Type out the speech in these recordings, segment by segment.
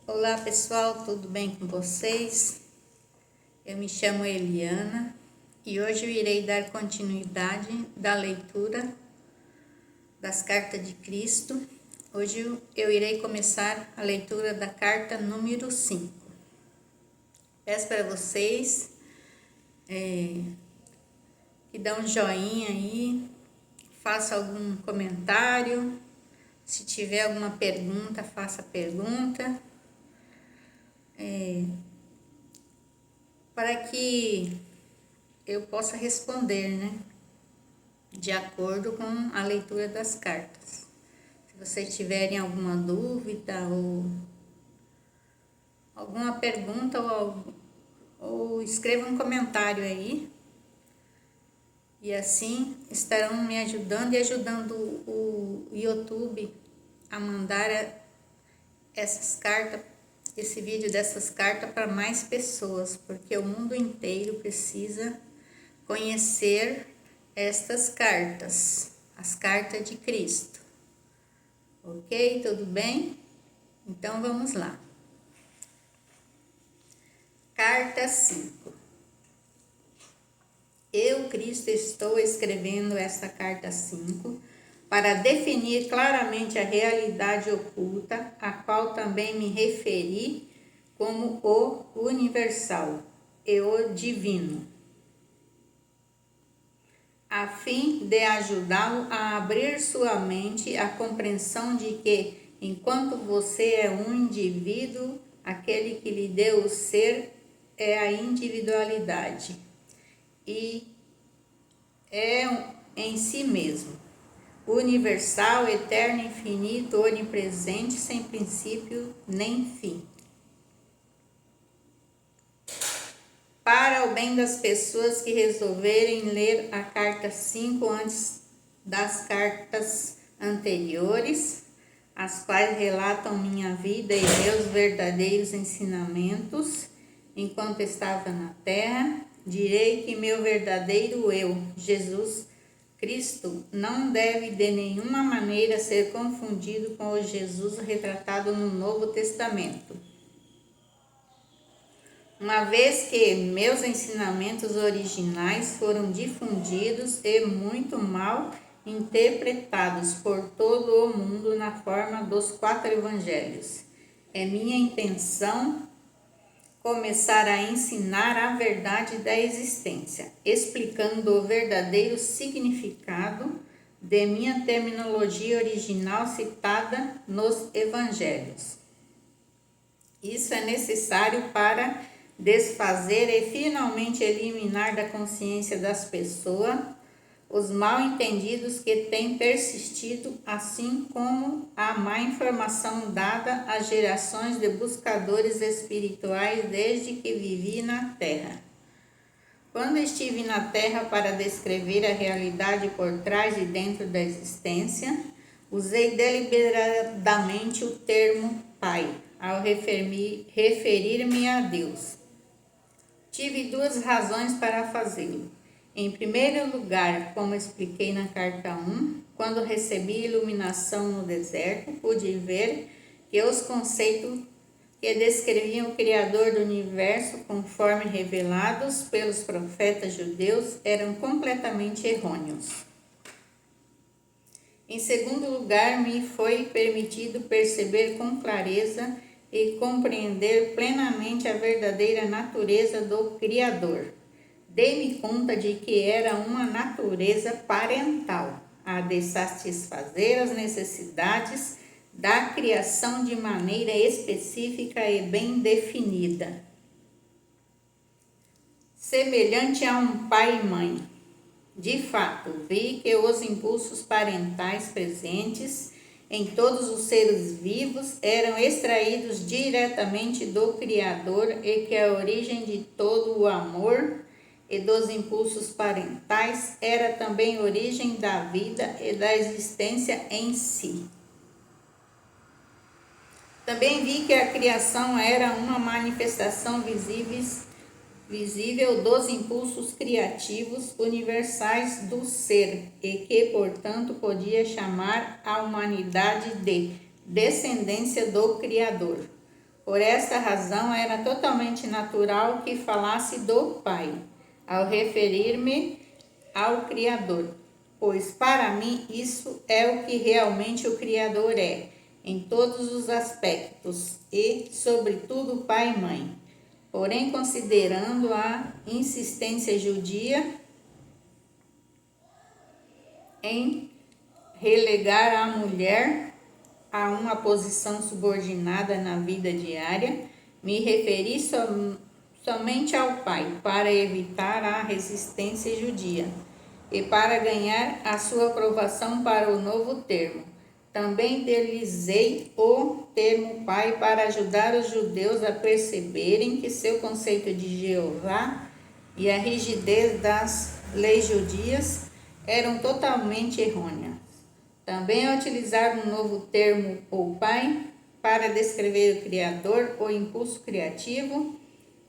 Olá pessoal, tudo bem com vocês? Eu me chamo Eliana e hoje eu irei dar continuidade da leitura das cartas de Cristo. Hoje eu irei começar a leitura da carta número 5. Peço para vocês que dão um joinha aí, faça algum comentário, se tiver alguma pergunta, faça pergunta. Para que eu possa responder, né? De acordo com a leitura das cartas. Se vocês tiverem alguma dúvida ou alguma pergunta ou escreva um comentário aí. E assim estarão me ajudando e ajudando o YouTube a mandar essas cartas, esse vídeo dessas cartas para mais pessoas, porque o mundo inteiro precisa conhecer estas cartas, as cartas de Cristo. Ok? Tudo bem? Então vamos lá. Carta 5. Eu, Cristo, estou escrevendo esta carta 5 para definir claramente a realidade oculta, a qual também me referi como o universal e o divino, a fim de ajudá-lo a abrir sua mente à compreensão de que, enquanto você é um indivíduo, aquele que lhe deu o ser é a individualidade e é em si mesmo universal, eterno, infinito, onipresente, sem princípio nem fim. Para o bem das pessoas que resolverem ler a carta 5 antes das cartas anteriores, as quais relatam minha vida e meus verdadeiros ensinamentos enquanto estava na terra, direi que meu verdadeiro eu, Jesus Cristo, não deve de nenhuma maneira ser confundido com o Jesus retratado no Novo Testamento. Uma vez que meus ensinamentos originais foram difundidos e muito mal interpretados por todo o mundo na forma dos 4 evangelhos, é minha intenção começar a ensinar a verdade da existência, explicando o verdadeiro significado de minha terminologia original citada nos evangelhos. Isso é necessário para desfazer e finalmente eliminar da consciência das pessoas os mal-entendidos que têm persistido, assim como a má informação dada às gerações de buscadores espirituais desde que vivi na Terra. Quando estive na Terra para descrever a realidade por trás e dentro da existência, usei deliberadamente o termo Pai, ao referir-me a Deus. Tive 2 razões para fazê-lo. Em primeiro lugar, como expliquei na carta 1, quando recebi iluminação no deserto, pude ver que os conceitos que descreviam o Criador do Universo, conforme revelados pelos profetas judeus, eram completamente errôneos. Em segundo lugar, me foi permitido perceber com clareza e compreender plenamente a verdadeira natureza do Criador. Dei-me conta de que era uma natureza parental, a de satisfazer as necessidades da criação de maneira específica e bem definida, semelhante a um pai e mãe. De fato, vi que os impulsos parentais presentes em todos os seres vivos eram extraídos diretamente do Criador e que a origem de todo o amor e dos impulsos parentais era também origem da vida e da existência em si. Também vi que a criação era uma manifestação visível dos impulsos criativos universais do ser e que, portanto, podia chamar a humanidade de descendência do Criador. Por esta razão, era totalmente natural que falasse do Pai, ao referir-me ao Criador, pois para mim isso é o que realmente o Criador é, em todos os aspectos, e, sobretudo, pai e mãe. Porém, considerando a insistência judia em relegar a mulher a uma posição subordinada na vida diária, me referi somente ao pai, para evitar a resistência judia e para ganhar a sua aprovação para o novo termo. Também utilizei o termo pai para ajudar os judeus a perceberem que seu conceito de Jeová e a rigidez das leis judias eram totalmente errôneas. Também ao utilizar um novo termo, o pai, para descrever o Criador, o impulso criativo,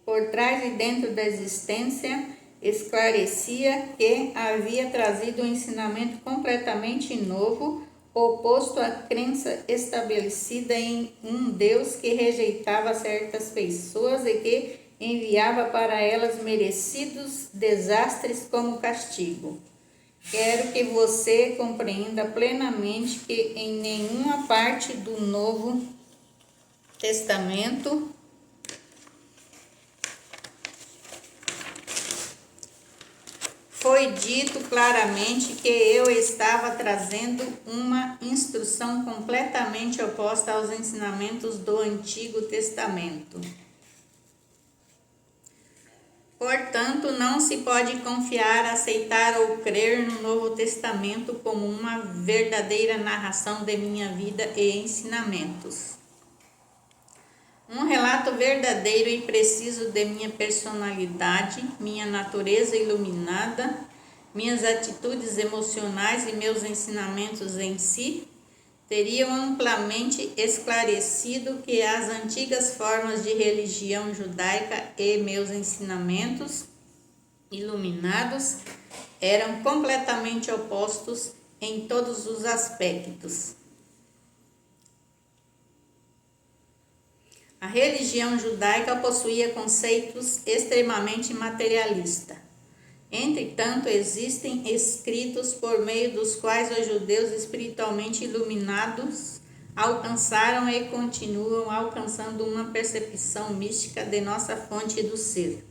por trás e dentro da existência, esclarecia que havia trazido um ensinamento completamente novo, oposto à crença estabelecida em um Deus que rejeitava certas pessoas e que enviava para elas merecidos desastres como castigo. Quero que você compreenda plenamente que em nenhuma parte do Novo Testamento foi dito claramente que eu estava trazendo uma instrução completamente oposta aos ensinamentos do Antigo Testamento. Portanto, não se pode confiar, aceitar ou crer no Novo Testamento como uma verdadeira narração de minha vida e ensinamentos. Um relato verdadeiro e preciso de minha personalidade, minha natureza iluminada, minhas atitudes emocionais e meus ensinamentos em si, teriam amplamente esclarecido que as antigas formas de religião judaica e meus ensinamentos iluminados eram completamente opostos em todos os aspectos. A religião judaica possuía conceitos extremamente materialistas. Entretanto, existem escritos por meio dos quais os judeus espiritualmente iluminados alcançaram e continuam alcançando uma percepção mística de nossa fonte do ser.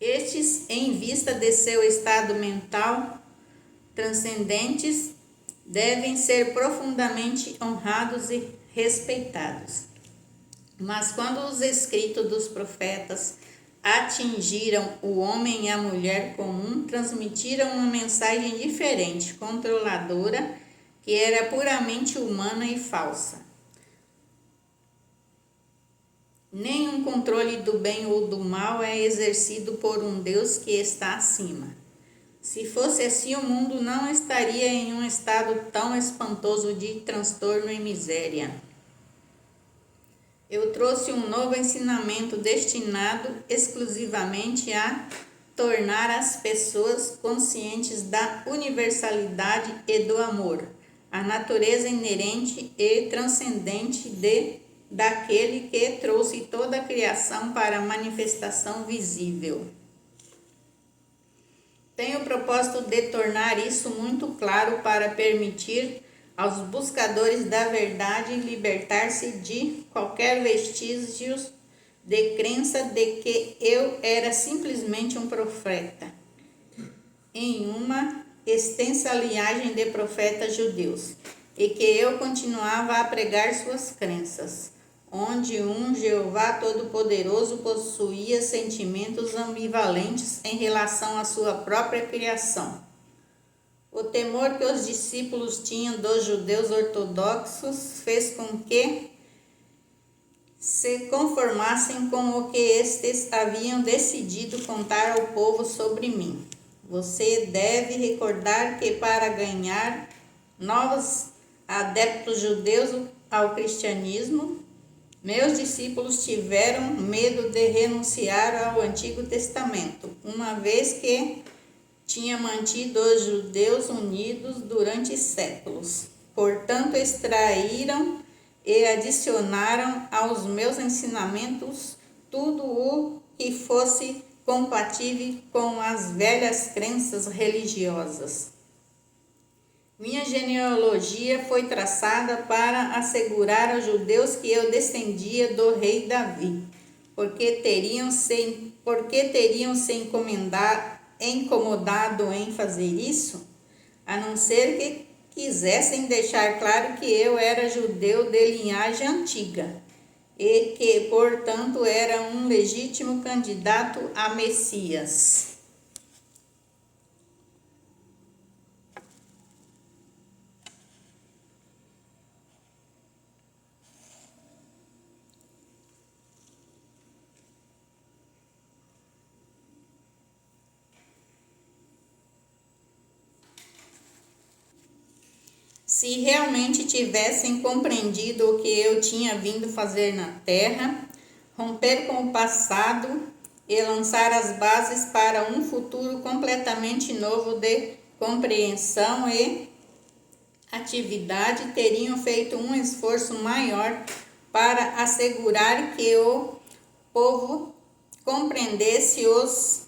Estes, em vista de seu estado mental transcendentes, devem ser profundamente honrados e respeitados. Mas quando os escritos dos profetas atingiram o homem e a mulher comum, transmitiram uma mensagem diferente, controladora, que era puramente humana e falsa. Nenhum controle do bem ou do mal é exercido por um Deus que está acima. Se fosse assim, o mundo não estaria em um estado tão espantoso de transtorno e miséria. Eu trouxe um novo ensinamento destinado exclusivamente a tornar as pessoas conscientes da universalidade e do amor, a natureza inerente e transcendente daquele que trouxe toda a criação para a manifestação visível. Tenho o propósito de tornar isso muito claro para permitir aos buscadores da verdade libertar-se de qualquer vestígio de crença de que eu era simplesmente um profeta em uma extensa linhagem de profetas judeus e que eu continuava a pregar suas crenças, onde um Jeová Todo-Poderoso possuía sentimentos ambivalentes em relação à sua própria criação. O temor que os discípulos tinham dos judeus ortodoxos fez com que se conformassem com o que estes haviam decidido contar ao povo sobre mim. Você deve recordar que para ganhar novos adeptos judeus ao cristianismo, meus discípulos tiveram medo de renunciar ao Antigo Testamento, uma vez que tinha mantido os judeus unidos durante séculos. Portanto, extraíram e adicionaram aos meus ensinamentos tudo o que fosse compatível com as velhas crenças religiosas. Minha genealogia foi traçada para assegurar aos judeus que eu descendia do rei Davi, porque teriam se incomodado em fazer isso, a não ser que quisessem deixar claro que eu era judeu de linhagem antiga e que, portanto, era um legítimo candidato a Messias. Se realmente tivessem compreendido o que eu tinha vindo fazer na terra, romper com o passado e lançar as bases para um futuro completamente novo de compreensão e atividade, teriam feito um esforço maior para assegurar que o povo compreendesse os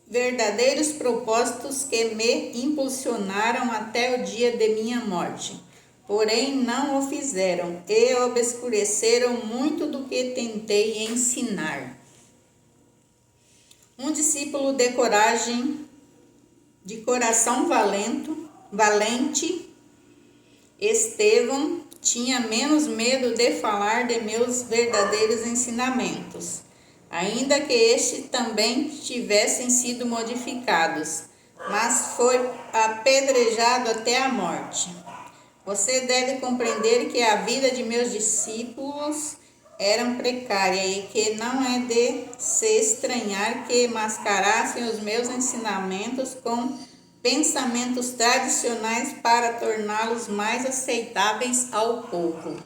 verdadeiros propósitos que me impulsionaram até o dia de minha morte. Porém, não o fizeram e obscureceram muito do que tentei ensinar. Um discípulo de coragem, de coração valente, Estevão, tinha menos medo de falar de meus verdadeiros ensinamentos, ainda que estes também tivessem sido modificados, mas foi apedrejado até a morte. Você deve compreender que a vida de meus discípulos era precária e que não é de se estranhar que mascarassem os meus ensinamentos com pensamentos tradicionais para torná-los mais aceitáveis ao povo.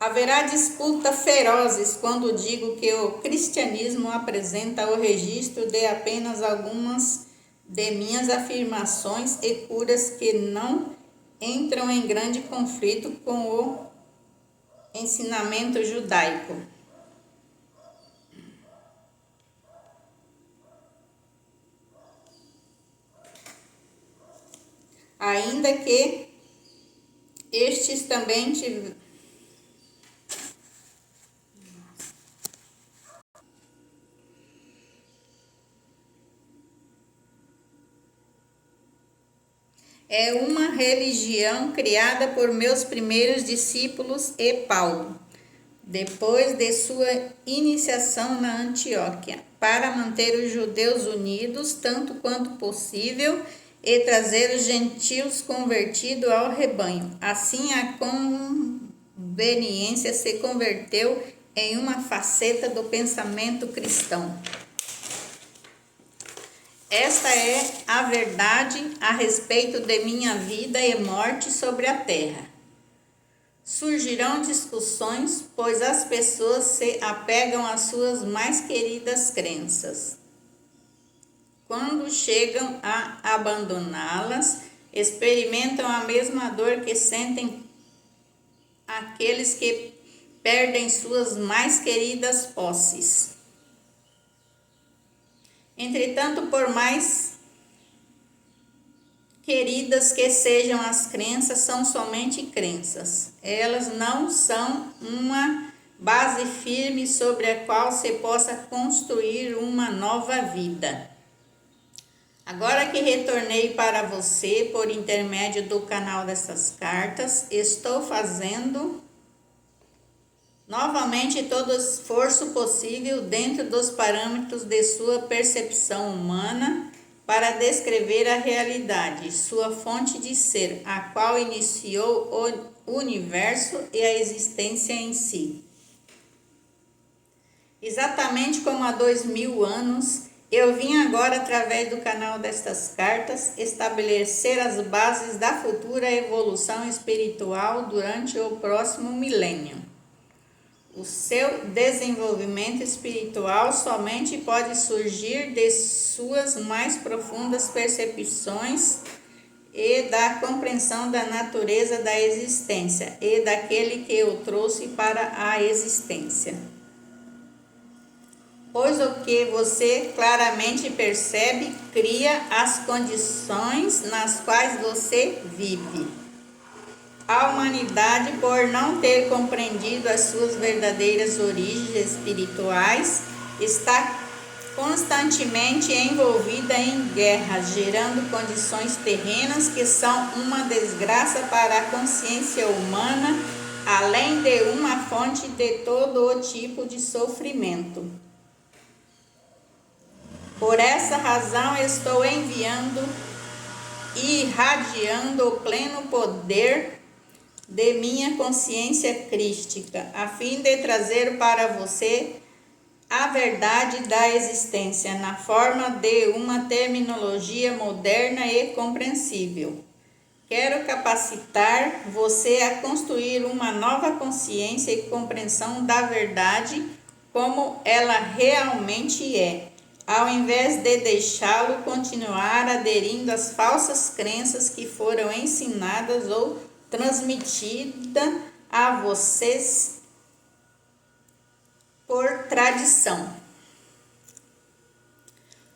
Haverá disputas ferozes quando digo que o cristianismo apresenta o registro de apenas algumas de minhas afirmações e curas que não entram em grande conflito com o ensinamento judaico. Ainda que estes também é uma religião criada por meus primeiros discípulos e Paulo, depois de sua iniciação na Antioquia, para manter os judeus unidos tanto quanto possível e trazer os gentios convertidos ao rebanho. Assim, a conveniência se converteu em uma faceta do pensamento cristão. Esta é a verdade a respeito de minha vida e morte sobre a terra. Surgirão discussões, pois as pessoas se apegam às suas mais queridas crenças. Quando chegam a abandoná-las, experimentam a mesma dor que sentem aqueles que perdem suas mais queridas posses. Entretanto, por mais queridas que sejam as crenças, são somente crenças. Elas não são uma base firme sobre a qual se possa construir uma nova vida. Agora que retornei para você por intermédio do canal dessas cartas, estou fazendo novamente todo o esforço possível dentro dos parâmetros de sua percepção humana para descrever a realidade, sua fonte de ser, a qual iniciou o universo e a existência em si. Exatamente como há 2000 anos, eu vim agora, através do canal destas cartas, estabelecer as bases da futura evolução espiritual durante o próximo milênio. O seu desenvolvimento espiritual somente pode surgir de suas mais profundas percepções e da compreensão da natureza da existência e daquele que o trouxe para a existência. Pois o que você claramente percebe cria as condições nas quais você vive. A humanidade, por não ter compreendido as suas verdadeiras origens espirituais, está constantemente envolvida em guerras, gerando condições terrenas que são uma desgraça para a consciência humana, além de uma fonte de todo o tipo de sofrimento. Por essa razão estou enviando e irradiando o pleno poder de minha consciência crística, a fim de trazer para você a verdade da existência na forma de uma terminologia moderna e compreensível. Quero capacitar você a construir uma nova consciência e compreensão da verdade como ela realmente é, ao invés de deixá-lo continuar aderindo às falsas crenças que foram ensinadas ou transmitidas a vocês por tradição.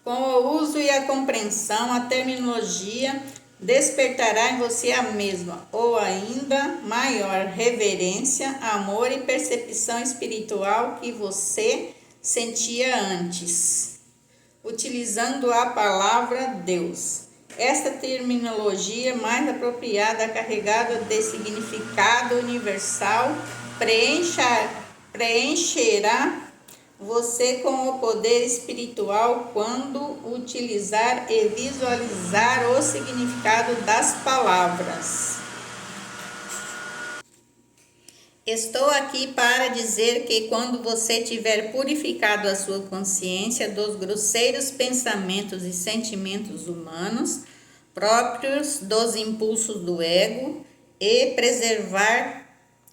Com o uso e a compreensão, a terminologia despertará em você a mesma ou ainda maior reverência, amor e percepção espiritual que você sentia antes, utilizando a palavra Deus. Esta terminologia mais apropriada, carregada de significado universal, preencherá você com o poder espiritual quando utilizar e visualizar o significado das palavras. Estou aqui para dizer que quando você tiver purificado a sua consciência dos grosseiros pensamentos e sentimentos humanos, próprios dos impulsos do ego, e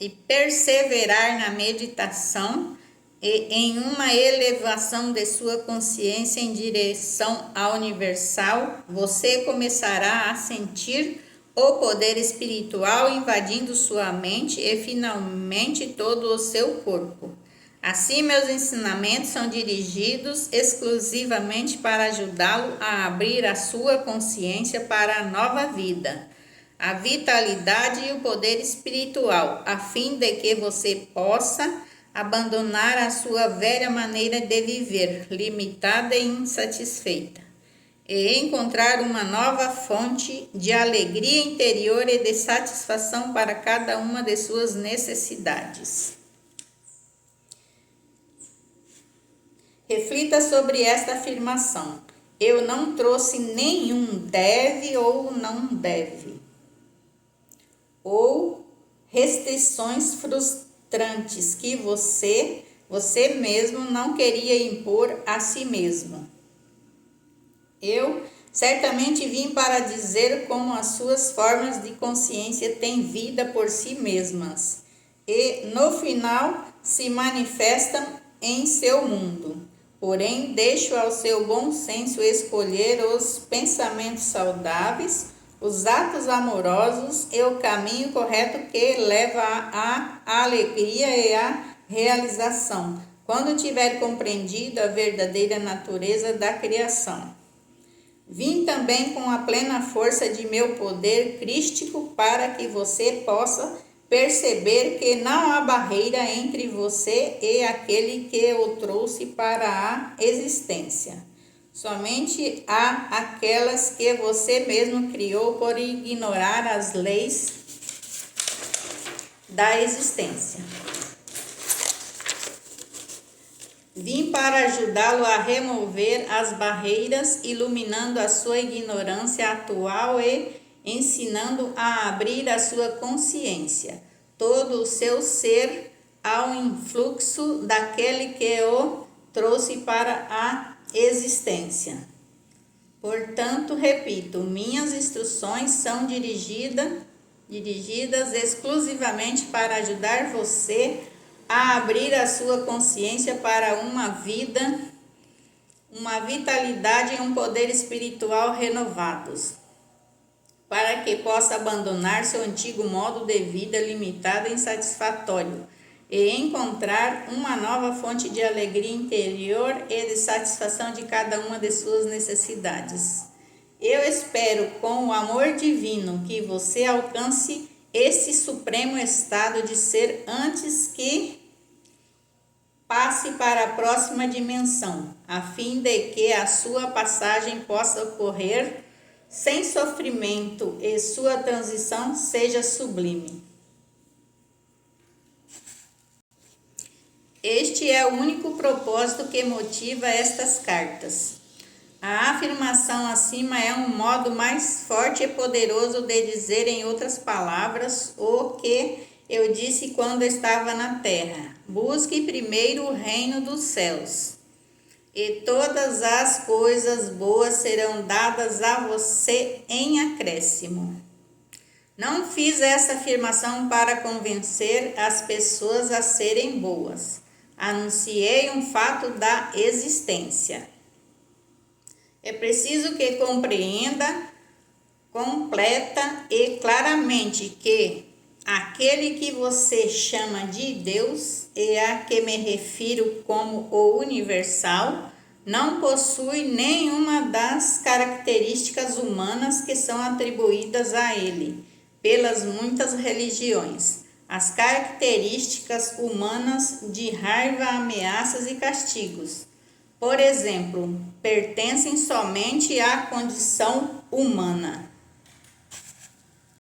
perseverar na meditação e em uma elevação de sua consciência em direção ao universal, você começará a sentir o poder espiritual invadindo sua mente e finalmente todo o seu corpo. Assim, meus ensinamentos são dirigidos exclusivamente para ajudá-lo a abrir a sua consciência para a nova vida, a vitalidade e o poder espiritual, a fim de que você possa abandonar a sua velha maneira de viver, limitada e insatisfeita, e encontrar uma nova fonte de alegria interior e de satisfação para cada uma de suas necessidades. Reflita sobre esta afirmação. Eu não trouxe nenhum deve ou não deve, ou restrições frustrantes que você mesmo não queria impor a si mesmo. Eu certamente vim para dizer como as suas formas de consciência têm vida por si mesmas e, no final, se manifestam em seu mundo. Porém, deixo ao seu bom senso escolher os pensamentos saudáveis, os atos amorosos e o caminho correto que leva à alegria e à realização, quando tiver compreendido a verdadeira natureza da criação. Vim também com a plena força de meu poder crístico para que você possa perceber que não há barreira entre você e aquele que o trouxe para a existência. Somente há aquelas que você mesmo criou por ignorar as leis da existência. Vim para ajudá-lo a remover as barreiras, iluminando a sua ignorância atual e ensinando a abrir a sua consciência, todo o seu ser ao influxo daquele que o trouxe para a existência. Portanto, repito, minhas instruções são dirigidas exclusivamente para ajudar você a abrir a sua consciência para uma vida, uma vitalidade e um poder espiritual renovados. para que possa abandonar seu antigo modo de vida limitado e insatisfatório e encontrar uma nova fonte de alegria interior e de satisfação de cada uma de suas necessidades. Eu espero, com o amor divino, que você alcance esse supremo estado de ser antes que passe para a próxima dimensão, a fim de que a sua passagem possa ocorrer sem sofrimento e sua transição seja sublime. Este é o único propósito que motiva estas cartas. A afirmação acima é um modo mais forte e poderoso de dizer, em outras palavras, o que eu disse quando estava na terra: busque primeiro o reino dos céus, e todas as coisas boas serão dadas a você em acréscimo. Não fiz essa afirmação para convencer as pessoas a serem boas. Anunciei um fato da existência. É preciso que compreenda completa e claramente que aquele que você chama de Deus, e a que me refiro como o universal, não possui nenhuma das características humanas que são atribuídas a ele pelas muitas religiões. As características humanas de raiva, ameaças e castigos, por exemplo, pertencem somente à condição humana.